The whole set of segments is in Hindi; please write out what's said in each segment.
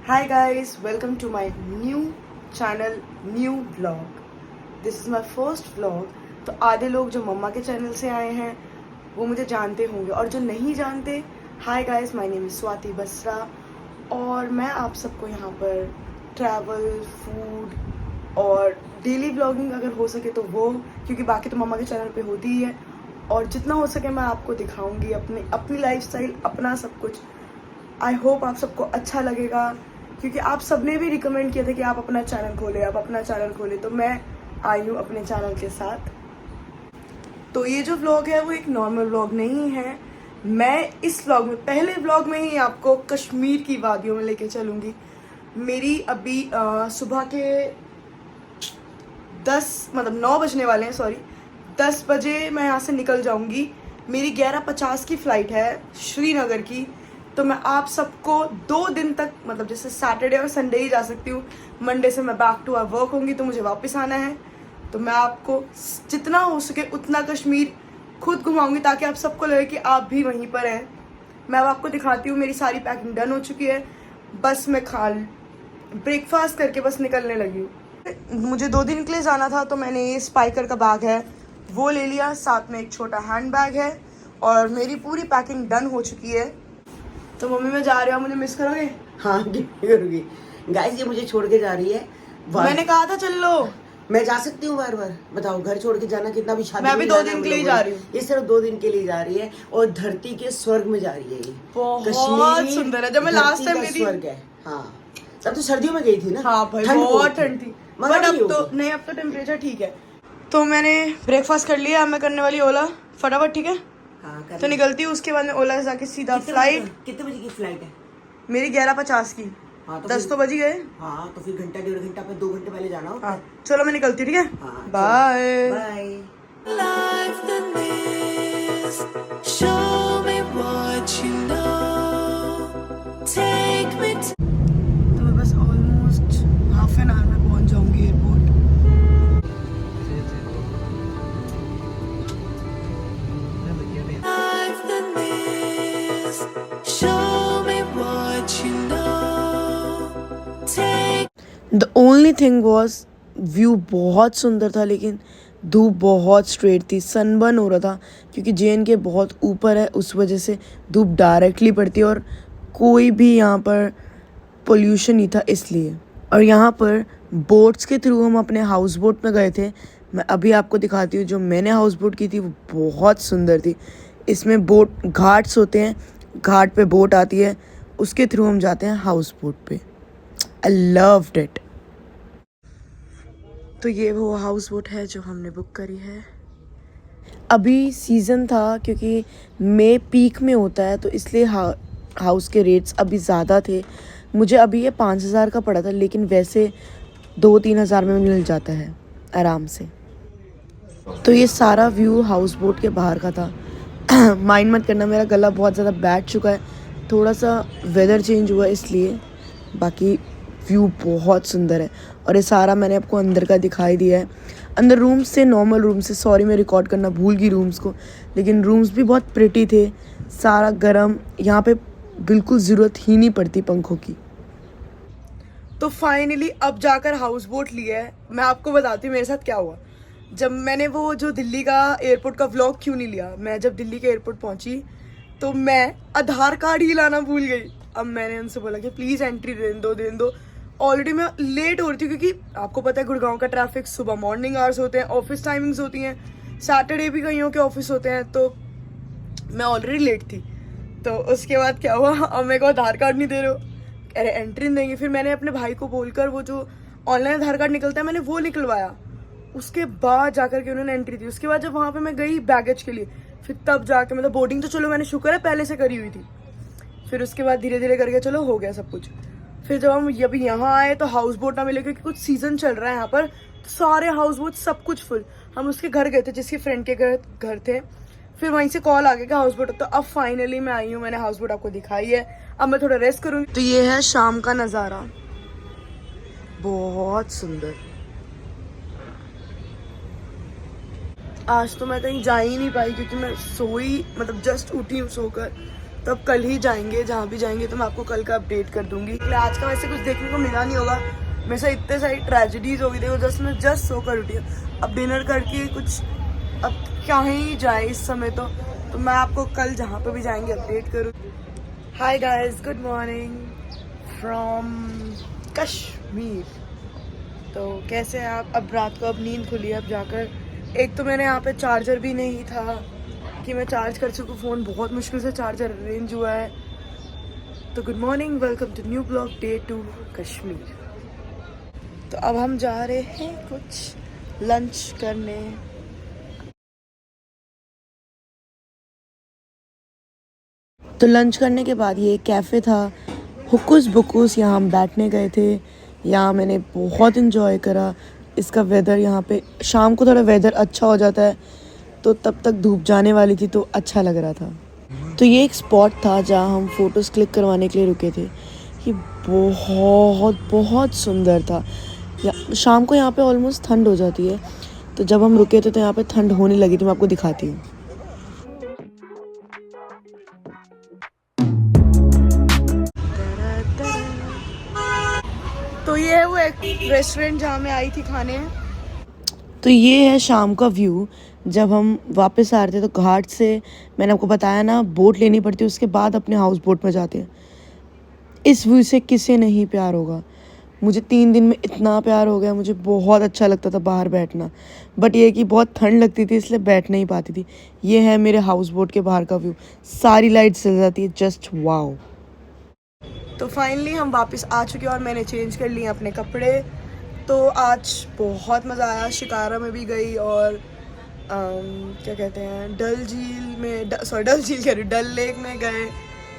Hi guys, welcome to my new channel, new vlog. This is my first vlog. तो आधे लोग जो मम्मा के चैनल से आए हैं वो मुझे जानते होंगे और जो नहीं जानते, hi guys, my name is Swati Basra और मैं आप सबको यहाँ पर ट्रैवल, फूड और डेली व्लॉगिंग अगर हो सके तो वो, क्योंकि बाकी तो मम्मा के चैनल पे होती ही है, और जितना हो सके मैं आपको दिखाऊंगी अपनी लाइफस्टाइल, अपना सब कुछ. आई होप आप सबको अच्छा लगेगा, क्योंकि आप सबने भी रिकमेंड किया था कि आप अपना चैनल खोलें, तो मैं आई हूँ अपने चैनल के साथ. तो ये जो व्लॉग है वो एक नॉर्मल व्लॉग नहीं है. मैं इस व्लॉग में, पहले व्लॉग में ही आपको कश्मीर की वादियों में लेके चलूँगी. मेरी अभी सुबह के 9 बजने वाले हैं, सॉरी 10 बजे मैं यहाँ से निकल जाऊँगी. मेरी 11:50 की फ़्लाइट है श्रीनगर की. तो मैं आप सबको 2 दिन तक, मतलब जैसे सैटरडे और संडे ही जा सकती हूँ, मंडे से मैं बैक टू वर्क होंगी तो मुझे वापस आना है. तो मैं आपको जितना हो सके उतना कश्मीर खुद घुमाऊंगी ताकि आप सबको लगे कि आप भी वहीं पर हैं. मैं अब आपको दिखाती हूँ. मेरी सारी पैकिंग डन हो चुकी है, बस मैं ब्रेकफास्ट करके बस निकलने लगी हूँ. मुझे 2 दिन के लिए जाना था तो मैंने ये स्पाइकर का बैग है वो ले लिया, साथ में एक छोटा हैंड बैग है और मेरी पूरी पैकिंग डन हो चुकी है. तो मम्मी मैं जा रही हूँ, मुझे मिस करोगे? हाँ करूँगी. गाइस ये मुझे छोड़ के जा रही है. मैंने कहा था चल लो. मैं जा सकती हूँ बार बार, बताओ घर छोड़ के जाना कितना भी शादी. मैं भी 2 दिन के लिए जा रही हूँ. ये सिर्फ 2 दिन के लिए जा रही है और धरती के स्वर्ग में जा रही है. ये बहुत सुंदर है. जब मैं लास्ट टाइम गई थी स्वर्ग है. हाँ तब तो सर्दियों में गई थी ना. हाँ भाई बहुत ठंड थी, बट अब तो नहीं, अब तो टेम्परेचर ठीक है. तो मैंने ब्रेकफास्ट कर लिया. अब मैं करने वाली ओला फटाफट, ठीक है? हाँ, तो निकलती हूँ. उसके बाद में ओला से जाके सीधा फ्लाइट. कितने बजे की फ्लाइट है? मेरी 11:50 की. हाँ, 10 तो बज ही गए. हाँ तो फिर घंटा 1.5 घंटा पे 2 घंटे पहले जाना हो. हाँ चलो मैं निकलती हूँ, ठीक है? हाँ, बाय बाय. तो मैं बस ऑलमोस्ट हाफ एन आवर में पहुँच जाऊँगी airport. The only thing was view बहुत सुंदर था, लेकिन धूप बहुत स्ट्रेट थी. सनबर्न हो रहा था क्योंकि JNK बहुत ऊपर है, उस वजह से धूप डायरेक्टली पड़ती है और कोई भी यहाँ पर पोल्यूशन नहीं था इसलिए. और यहाँ पर बोट्स के थ्रू हम अपने हाउस बोट में गए थे. मैं अभी आपको दिखाती हूँ. जो मैंने हाउस बोट की थी वो बहुत सुंदर थी. इसमें बोट घाट्स होते हैं, घाट पे बोट आती है, उसके थ्रू हम जाते हैं हाउस बोट पे. I loved it. तो ये वो हाउस बोट है जो हमने बुक करी है. अभी सीज़न था क्योंकि मई पीक में होता है, तो इसलिए हाउस के रेट्स अभी ज़्यादा थे. मुझे अभी ये 5,000 का पड़ा था, लेकिन वैसे 2-3 हज़ार में मिल जाता है आराम से. तो ये सारा व्यू हाउस बोट के बाहर का था. माइंड मत करना, मेरा गला बहुत ज़्यादा बैठ चुका है, थोड़ा सा वेदर चेंज हुआ इसलिए. बाकी व्यू बहुत सुंदर है और ये सारा मैंने आपको अंदर का दिखाई दिया है. अंदर रूम्स से, नॉर्मल रूम से, सॉरी मैं रिकॉर्ड करना भूल गई रूम्स को, लेकिन रूम्स भी बहुत प्रिटी थे. सारा गरम, यहाँ पे बिल्कुल ज़रूरत ही नहीं पड़ती पंखों की. तो फाइनली अब जाकर हाउस बोट लिया है. मैं आपको बताती हूँ मेरे साथ क्या हुआ. जब मैंने वो जो दिल्ली का एयरपोर्ट का व्लॉग क्यों नहीं लिया, मैं जब दिल्ली के एयरपोर्ट पहुँची तो मैं आधार कार्ड ही लाना भूल गई. अब मैंने उनसे बोला कि प्लीज़ एंट्री दे दो. ऑलरेडी मैं लेट हो रही थी क्योंकि आपको पता है गुड़गांव का ट्रैफिक, सुबह मॉर्निंग आवर्स होते हैं, ऑफिस टाइमिंग्स होती हैं, सैटरडे भी कईयों के ऑफिस होते हैं, तो मैं ऑलरेडी लेट थी. तो उसके बाद क्या हुआ, अब मेरे को आधार कार्ड नहीं दे रहे हो, अरे एंट्री नहीं देंगे. फिर मैंने अपने भाई को बोलकर वो जो ऑनलाइन आधार कार्ड निकलता है मैंने वो निकलवाया. उसके बाद जाकर के उन्होंने एंट्री दी. उसके बाद जब वहाँ पर मैं गई बैगेज के लिए, फिर तब जाके, मतलब बोर्डिंग तो चलो मैंने शुक्र है पहले से करी हुई थी. फिर उसके बाद धीरे धीरे करके चलो हो गया सब कुछ. फिर जब हम अभी यहाँ आए तो हाउस बोट ना मिले क्योंकि कुछ सीजन चल रहा है यहाँ पर, तो सारे हाउस बोट सब कुछ फुल. हम उसके घर गए थे जिसके फ्रेंड के घर थे, फिर वहीं से कॉल आ गया कि हाउस बोट. तो अब फाइनली मैं आई हूँ, मैंने हाउस बोट आपको दिखाई है. अब मैं थोड़ा रेस्ट करूँगी. तो ये है शाम का नज़ारा, बहुत सुंदर. आज तो मैं कहीं जा ही नहीं पाई क्योंकि मैं सोई, मतलब जस्ट उठी हूँ सोकर, तो अब कल ही जाएंगे, जहाँ भी जाएंगे तो मैं आपको कल का अपडेट कर दूंगी। आज का वैसे कुछ देखने को मिला नहीं होगा, मेरे साथ इतने सारी ट्रेजेडीज हो गई थी, मैं जस्ट सोकर उठी हूँ। अब डिनर करके कुछ अब क्या ही जाए इस समय, तो मैं आपको कल जहाँ पे भी जाएंगे अपडेट करूँ। Hi guys, good morning from Kashmir. तो कैसे हैं आप? अब रात को अब नींद खुली है अब जाकर। एक तो मैंने यहाँ पे चार्जर भी नहीं था कि मैं चार्ज कर सकूँ फ़ोन, बहुत मुश्किल से चार्जर अरेंज हुआ है। तो good morning, welcome to new blog day 2 Kashmir. तो अब हम जा रहे हैं कुछ लंच करने। तो लंच करने के बाद ये कैफ़े था हुकुस बुकुस, यहाँ हम बैठने गए थे। यहाँ मैंने बहुत इन्जॉय करा इसका वेदर। यहाँ पे शाम को थोड़ा वेदर अच्छा हो जाता है, तो तब तक धूप जाने वाली थी तो अच्छा लग रहा था। तो ये एक स्पॉट था जहाँ हम फ़ोटोज़ क्लिक करवाने के लिए रुके थे। ये बहुत बहुत सुंदर था। शाम को यहाँ पे ऑलमोस्ट ठंड हो जाती है, तो जब हम रुके थे तो यहाँ पे ठंड होने लगी थी। मैं आपको दिखाती हूँ। तो ये है वो एक रेस्टोरेंट जहाँ मैं आई थी खाने। तो ये है शाम का व्यू। जब हम वापस आ रहे थे तो घाट से, मैंने आपको बताया ना, बोट लेनी पड़ती है, उसके बाद अपने हाउस बोट में जाते हैं। इस व्यू से किसे नहीं प्यार होगा। मुझे 3 दिन में इतना प्यार हो गया, मुझे बहुत अच्छा लगता था बाहर बैठना, बट ये कि बहुत ठंड लगती थी इसलिए बैठ नहीं पाती थी। ये है मेरे हाउस बोट के बाहर का व्यू, सारी लाइट्स जल जाती है, जस्ट वाओ। तो फाइनली हम वापस आ चुके हैं और मैंने चेंज कर लिए अपने कपड़े। तो आज बहुत मज़ा आया, शिकारा में भी गई और क्या कहते हैं, डल झील में, डल झील कह रही, डल लेक में गए,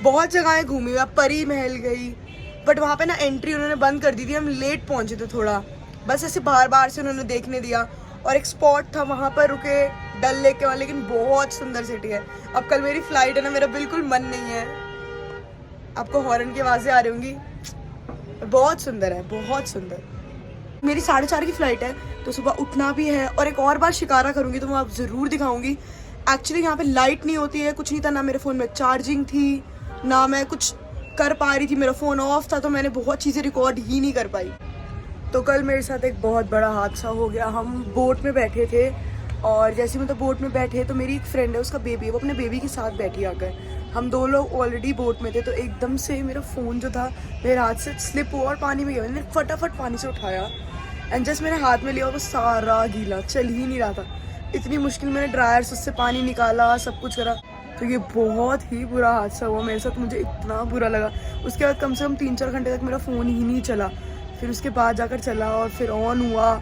बहुत जगहें घूमी हुई। परी महल गई, बट वहाँ पे ना एंट्री उन्होंने बंद कर दी थी, हम लेट पहुँचे थे थोड़ा, बस ऐसे बाहर बाहर से उन्होंने देखने दिया। और एक स्पॉट था वहाँ पर रुके डल लेक के वहाँ, लेकिन बहुत सुंदर सिटी है। अब कल मेरी फ्लाइट है ना, मेरा बिल्कुल मन नहीं है। आपको हॉर्न की आवाज़ें आ रही होंगी, बहुत सुंदर है, बहुत सुंदर। मेरी 4:30 की फ़्लाइट है, तो सुबह उठना भी है और एक और बार शिकारा करूँगी तो मैं आप ज़रूर दिखाऊंगी। एक्चुअली यहाँ पे लाइट नहीं होती है, कुछ नहीं था, ना मेरे फ़ोन में चार्जिंग थी, ना मैं कुछ कर पा रही थी, मेरा फ़ोन ऑफ था, तो मैंने बहुत चीज़ें रिकॉर्ड ही नहीं कर पाई। तो कल मेरे साथ एक बहुत बड़ा हादसा हो गया। हम बोट में बैठे थे और जैसे मतलब बोट में बैठे तो मेरी एक फ्रेंड है, उसका बेबी है, वो अपने बेबी के साथ बैठी आकर। हम 2 लोग ऑलरेडी बोट में थे, तो एकदम से मेरा फ़ोन जो था मेरे हाथ से स्लिप हुआ और पानी में गया। मैंने फटाफट पानी से उठाया एंड जस्ट मैंने हाथ में लिया और वो सारा गीला, चल ही नहीं रहा था। इतनी मुश्किल मैंने ड्रायर से उससे पानी निकाला, सब कुछ करा। तो ये बहुत ही बुरा हादसा हुआ मेरे साथ, मुझे इतना बुरा लगा। उसके बाद कम से कम 3-4 घंटे तक मेरा फ़ोन ही नहीं चला, फिर उसके बाद जाकर चला और फिर ऑन हुआ,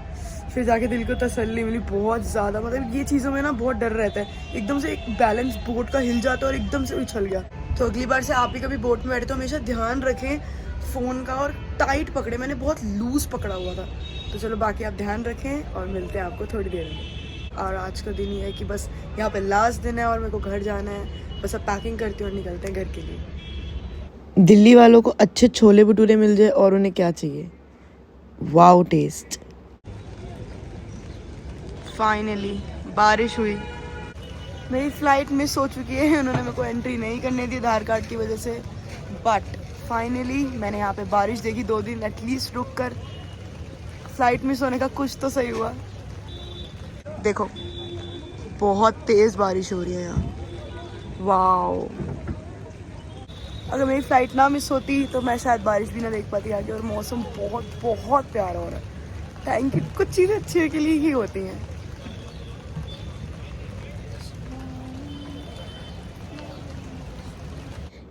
फिर जाके दिल को तसल्ली मिली बहुत ज़्यादा। मतलब ये चीज़ों में ना बहुत डर रहता है, एकदम से एक बैलेंस बोट का हिल जाता है और एकदम से उछल गया। तो अगली बार से आप भी कभी बोट में बैठे तो हमेशा ध्यान रखें फ़ोन का और टाइट पकड़े। मैंने बहुत लूज़ पकड़ा हुआ था। तो चलो बाकी आप ध्यान रखें और मिलते हैं आपको थोड़ी देर में। और आज का दिन ये है कि बस यहाँ पे लास्ट दिन है और मेरे को घर जाना है, बस अब पैकिंग करती हूँ और निकलते हैं घर के लिए। दिल्ली वालों को अच्छे छोले भटूरे मिल जाए और उन्हें क्या चाहिए, वाओ टेस्ट। फाइनली बारिश हुई, मेरी फ़्लाइट मिस हो चुकी है, उन्होंने मेरे को एंट्री नहीं करने दी आधार कार्ड की वजह से, बट फाइनली मैंने यहाँ पे बारिश देखी 2 दिन एटलीस्ट रुक कर। फ्लाइट मिस होने का कुछ तो सही हुआ। देखो बहुत तेज़ बारिश हो रही है यहाँ, वाओ। अगर मेरी फ़्लाइट ना मिस होती तो मैं शायद बारिश भी ना देख पाती आगे, और मौसम बहुत बहुत प्यारा हो रहा है। थैंक यू, कुछ चीज़ें अच्छे के लिए ही होती हैं।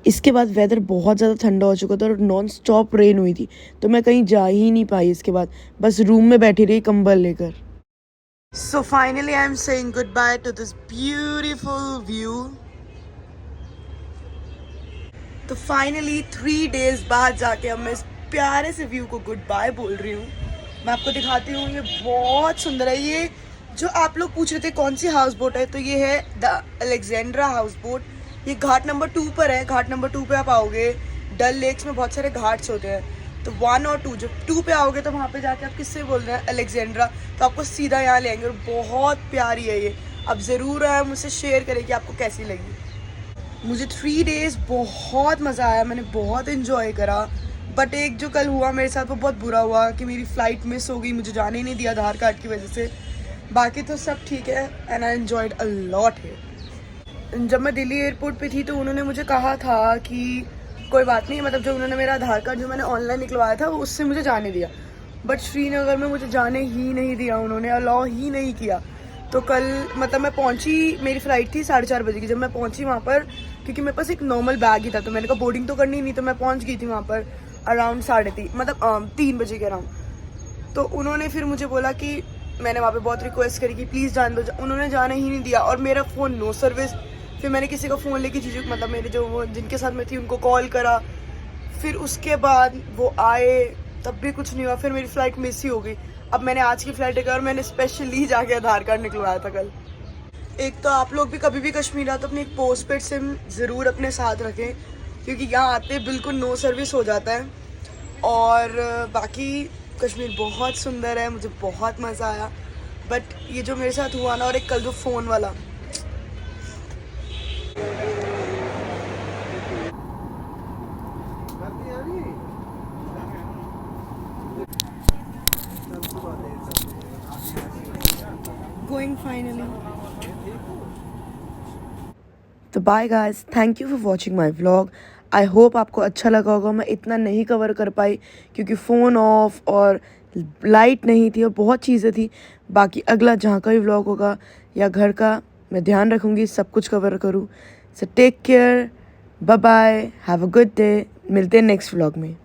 इसके बाद वेदर बहुत ज़्यादा ठंडा हो चुका था और नॉन स्टॉप रेन हुई थी, तो मैं कहीं जा ही नहीं पाई। इसके बाद बस रूम में बैठी रही कंबल लेकर। So finally I am saying good by two this beautiful view. तो फाइनली 3 डेज बाद जाके अब मैं इस प्यारे से व्यू को गुड बाय बोल रही हूँ। मैं आपको दिखाती हूँ, ये बहुत सुंदर है। ये जो आप लोग पूछ रहे थे कौन सी हाउस बोट है, तो ये है द अलेक्जेंड्रा हाउस बोट। ये घाट नंबर 2 पर है। घाट नंबर 2 पे आप आओगे, डल लेक्स में बहुत सारे घाट्स होते हैं, तो 1 और 2, जब 2 पे आओगे तो वहाँ पे जाके आप किससे बोल रहे हैं, अलेक्जेंड्रा, तो आपको सीधा यहाँ ले आएंगे। और बहुत प्यारी है ये, आप ज़रूर मुझसे शेयर करें कि आपको कैसी लगी। मुझे 3 डेज़ बहुत मज़ा आया, मैंने बहुत इन्जॉय करा। बट एक जो कल हुआ मेरे साथ वो बहुत बुरा हुआ कि मेरी फ़्लाइट मिस हो गई, मुझे जाने ही नहीं दिया आधार कार्ड की वजह से। बाकी तो सब ठीक है and I enjoyed a lot here. जब मैं दिल्ली एयरपोर्ट पे थी तो उन्होंने मुझे कहा था कि कोई बात नहीं, मतलब जो उन्होंने मेरा आधार कार्ड जो मैंने ऑनलाइन निकलवाया था वो उससे मुझे जाने दिया। बट श्रीनगर में मुझे जाने ही नहीं दिया, उन्होंने अलाउ ही नहीं किया। तो कल मतलब मैं पहुंची, मेरी फ़्लाइट थी 4:30 बजे की। जब मैं पहुंची वहाँ पर, क्योंकि मेरे पास एक नॉर्मल बैग ही था तो मैंने कहा बोर्डिंग तो करनी नहीं, तो मैं पहुंच गई थी वहाँ पर अराउंड 3:30 मतलब 3 बजे के अराउंड। तो उन्होंने फिर मुझे बोला कि मैंने वहाँ पे बहुत रिक्वेस्ट करी कि प्लीज़ जान दो, उन्होंने जाने ही नहीं दिया। और मेरा फ़ोन नो सर्विस। फिर मैंने किसी का फ़ोन लेके जीजू मतलब मेरे जो वो जिनके साथ मैं थी उनको कॉल करा। फिर उसके बाद वो आए तब भी कुछ नहीं हुआ, फिर मेरी फ़्लाइट मिस ही हो गई। अब मैंने आज की फ़्लाइट है और मैंने स्पेशली जाके आधार कार्ड निकलवाया था कल। एक तो आप लोग भी कभी भी कश्मीर आओ तो अपनी एक पोस्ट पेड सिम ज़रूर अपने साथ रखें, क्योंकि यहाँ आते बिल्कुल नो सर्विस हो जाता है। और बाकी कश्मीर बहुत सुंदर है, मुझे बहुत मज़ा आया। बट ये जो मेरे साथ हुआ ना, और एक कल जो फ़ोन वाला, going finally. तो bye guys, thank you for watching my vlog. I hope आपको अच्छा लगा होगा। मैं इतना नहीं कवर कर पाई क्योंकि फ़ोन ऑफ और लाइट नहीं थी और बहुत चीज़ें थी। बाकी अगला जहाँ का भी व्लॉग होगा या घर का, मैं ध्यान रखूँगी सब कुछ कवर करूँ। So take care, bye bye, have a good day. मिलते हैं नेक्स्ट व्लॉग में।